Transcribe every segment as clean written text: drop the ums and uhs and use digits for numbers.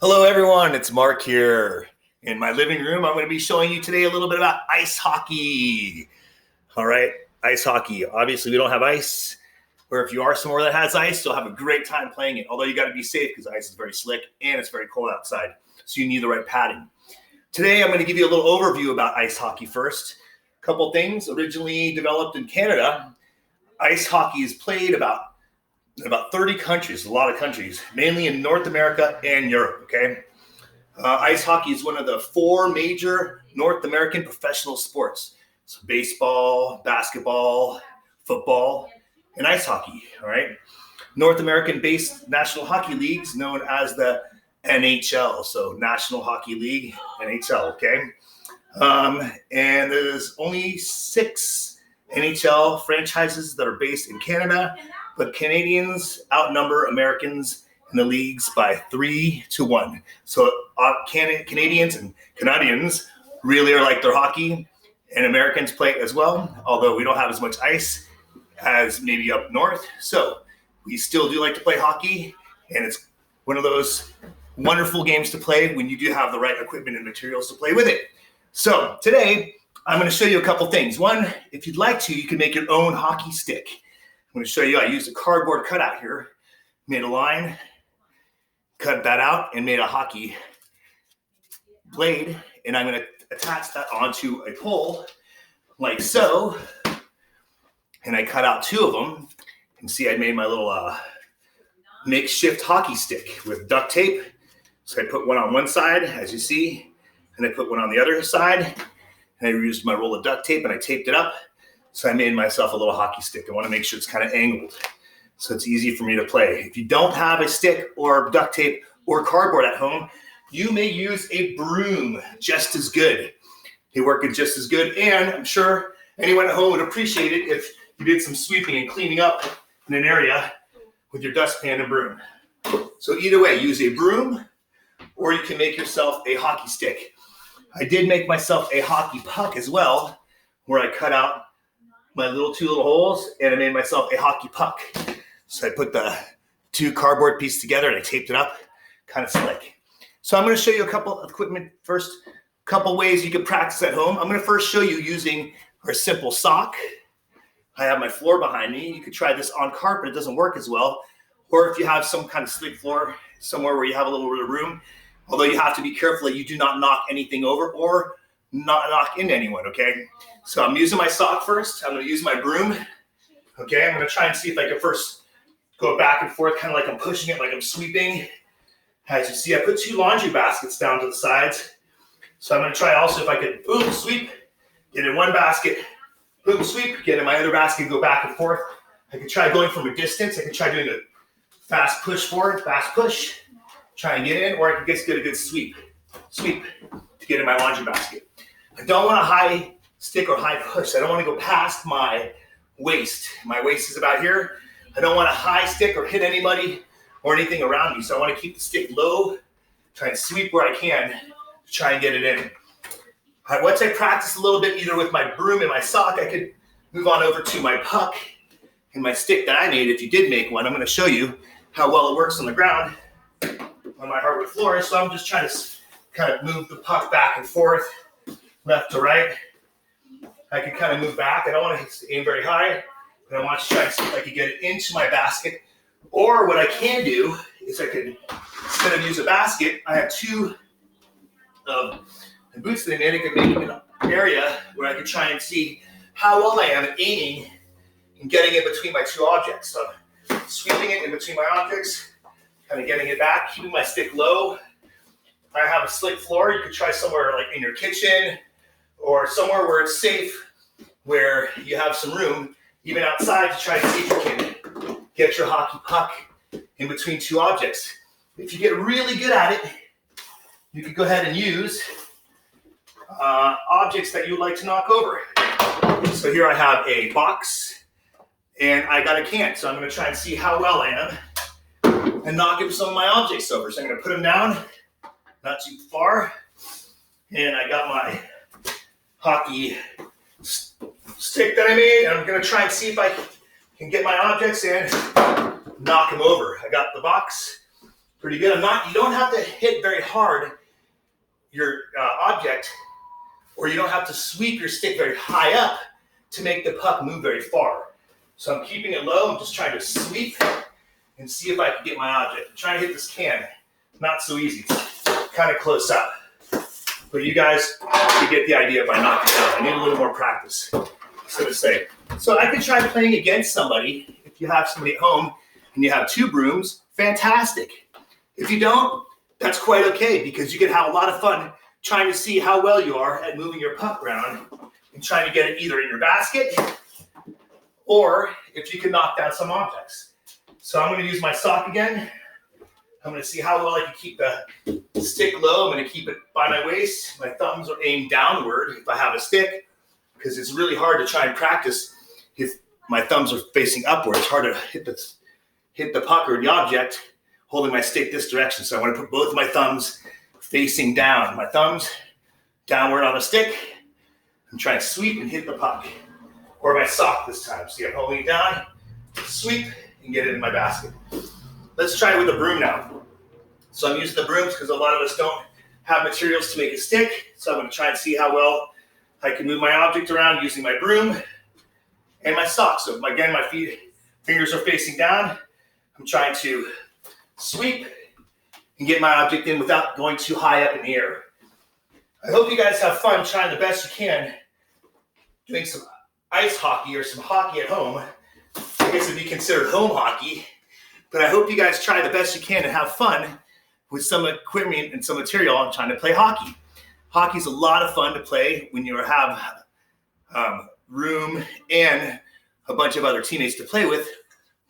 Hello everyone, it's Marc here. In my living room, I'm going to be showing you today a little bit about ice hockey. All right, ice hockey. Obviously, we don't have ice, or if you are somewhere that has ice, you'll have a great time playing it. Although you got to be safe because ice is very slick and it's very cold outside, so you need the right padding. Today, I'm going to give you a little overview about ice hockey first. A couple things. Originally developed in Canada, ice hockey is played about 30 countries, a lot of countries, mainly in North America and Europe, okay? Ice hockey is one of the four major North American professional sports. So baseball, basketball, football, and ice hockey, all right? North American-based national hockey leagues known as the NHL, so National Hockey League, NHL, okay? And there's only 6 NHL franchises that are based in Canada, but Canadians outnumber Americans in the leagues by 3-1. So Canadians and Canadians really are like their hockey, and Americans play it as well, although we don't have as much ice as maybe up north. So we still do like to play hockey, and it's one of those wonderful games to play when you do have the right equipment and materials to play with it. So today, I'm going to show you a couple things. One, if you'd like to, you can make your own hockey stick. I'm going to show you, I used a cardboard cutout here, made a line, cut that out, and made a hockey blade. And I'm going to attach that onto a pole like so. And I cut out 2 of them. You can see I made my little makeshift hockey stick with duct tape. So I put one on one side, as you see, and I put one on the other side. And I used my roll of duct tape and I taped it up. So I made myself a little hockey stick. I want to make sure it's kind of angled so it's easy for me to play. If you don't have a stick or duct tape or cardboard at home, you may use a broom just as good. They work just as good. And I'm sure anyone at home would appreciate it if you did some sweeping and cleaning up in an area with your dustpan and broom. So either way, use a broom or you can make yourself a hockey stick. I did make myself a hockey puck as well, where I cut out my 2 little holes and I made myself a hockey puck. So I put the 2 cardboard pieces together and I taped it up, kind of slick. So I'm going to show you a couple of equipment first, a couple ways you can practice at home. I'm going to first show you using our simple sock. I have my floor behind me. You could try this on carpet. It doesn't work as well. Or if you have some kind of slick floor somewhere where you have a little bit of room, although you have to be careful that you do not knock anything over or not knock into anyone, okay? So I'm using my sock first. I'm going to use my broom, okay? I'm going to try and see if I can first go back and forth, kind of like I'm pushing it, like I'm sweeping. As you see, I put 2 laundry baskets down to the sides. So I'm going to try also if I could, boom, sweep, get in one basket, boom, sweep, get in my other basket, go back and forth. I can try going from a distance. I can try doing a fast push forward, fast push, try and get in, or I can just get a good sweep to get in my laundry basket. I don't want a high stick or high push. I don't want to go past my waist. My waist is about here. I don't want a high stick or hit anybody or anything around me. So I want to keep the stick low, try and sweep where I can to try and get it in. All right, once I practice a little bit, either with my broom and my sock, I could move on over to my puck and my stick that I made. If you did make one, I'm going to show you how well it works on the ground on my hardwood floor. So I'm just trying to kind of move the puck back and forth, left to right. I can kind of move back. I don't want to aim very high, but I want to try to see if I can get it into my basket. Or what I can do is I could, instead of use a basket, I have 2 the boots that I made. I could make an area where I could try and see how well I am at aiming and getting it between my 2 objects. So I'm sweeping it in between my objects, kind of getting it back, keeping my stick low. If I have a slick floor, you could try somewhere like in your kitchen or somewhere where it's safe, where you have some room, even outside, to try to see if you can get your hockey puck in between 2 objects. If you get really good at it, you could go ahead and use objects that you'd like to knock over. So here I have a box and I got a can. So I'm going to try and see how well I am and knocking some of my objects over. So I'm going to put them down, not too far. And I got my hockey stick that I made. And I'm going to try and see if I can get my objects in, knock them over. I got the box, Pretty good. You don't have to hit very hard your object, or you don't have to sweep your stick very high up to make the puck move very far. So I'm keeping it low. I'm just trying to sweep and see if I can get my object. I'm trying to hit this can. Not so easy. It's kind of close up. But you guys can get the idea by knocking it out. I need a little more practice, so to say. So I could try playing against somebody. If you have somebody at home and you have 2 brooms, fantastic. If you don't, that's quite okay, because you can have a lot of fun trying to see how well you are at moving your puck around and trying to get it either in your basket or if you can knock down some objects. So I'm going to use my sock again. I'm going to see how well I can keep the stick low. I'm going to keep it by my waist. My thumbs are aimed downward if I have a stick, because it's really hard to try and practice if my thumbs are facing upward. It's hard to hit the puck or the object holding my stick this direction. So I want to put both of my thumbs facing down. My thumbs downward on the stick. I'm trying to sweep and hit the puck. Or my sock this time. See, I'm holding it down, sweep, and get it in my basket. Let's try it with a broom now. So I'm using the brooms because a lot of us don't have materials to make a stick. So I'm going to try and see how well I can move my object around using my broom and my sock. So again, my fingers are facing down. I'm trying to sweep and get my object in without going too high up in the air. I hope you guys have fun trying the best you can doing some ice hockey or some hockey at home. I guess it'd be considered home hockey, but I hope you guys try the best you can and have fun with some equipment and some material on trying to play hockey. Hockey's a lot of fun to play when you have room and a bunch of other teammates to play with.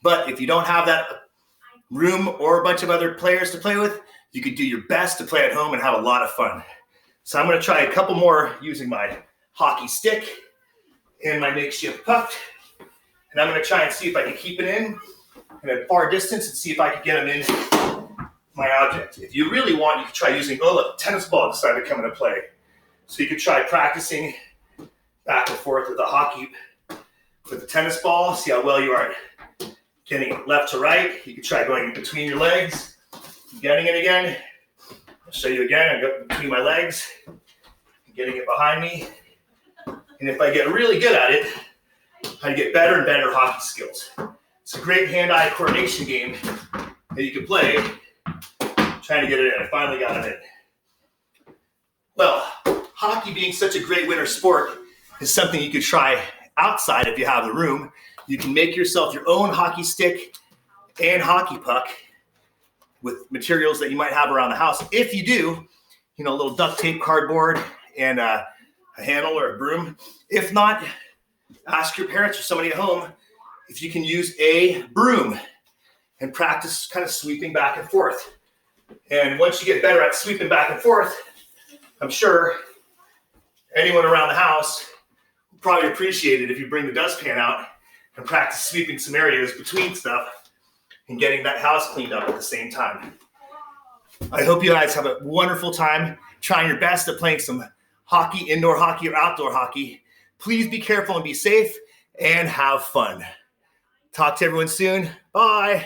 But if you don't have that room or a bunch of other players to play with, you could do your best to play at home and have a lot of fun. So I'm going to try a couple more using my hockey stick and my makeshift puck. And I'm going to try and see if I can keep it in a far distance and see if I can get them in my object. If you really want, you can try using, look, tennis ball decided to come into play. So you could try practicing back and forth with the hockey, with the tennis ball, see how well you are at getting it left to right. You can try going in between your legs, getting it again. I'll show you again. I go between my legs, getting it behind me. And if I get really good at it, I get better and better hockey skills. It's a great hand-eye coordination game that you can play trying to get it in. I finally got it in. Well, hockey being such a great winter sport is something you could try outside if you have the room. You can make yourself your own hockey stick and hockey puck with materials that you might have around the house. If you do, a little duct tape, cardboard, and a handle or a broom. If not, ask your parents or somebody at home if you can use a broom and practice kind of sweeping back and forth. And once you get better at sweeping back and forth, I'm sure anyone around the house will probably appreciate it if you bring the dustpan out and practice sweeping some areas between stuff and getting that house cleaned up at the same time. I hope you guys have a wonderful time trying your best at playing some hockey, indoor hockey or outdoor hockey. Please be careful and be safe and have fun. Talk to everyone soon. Bye.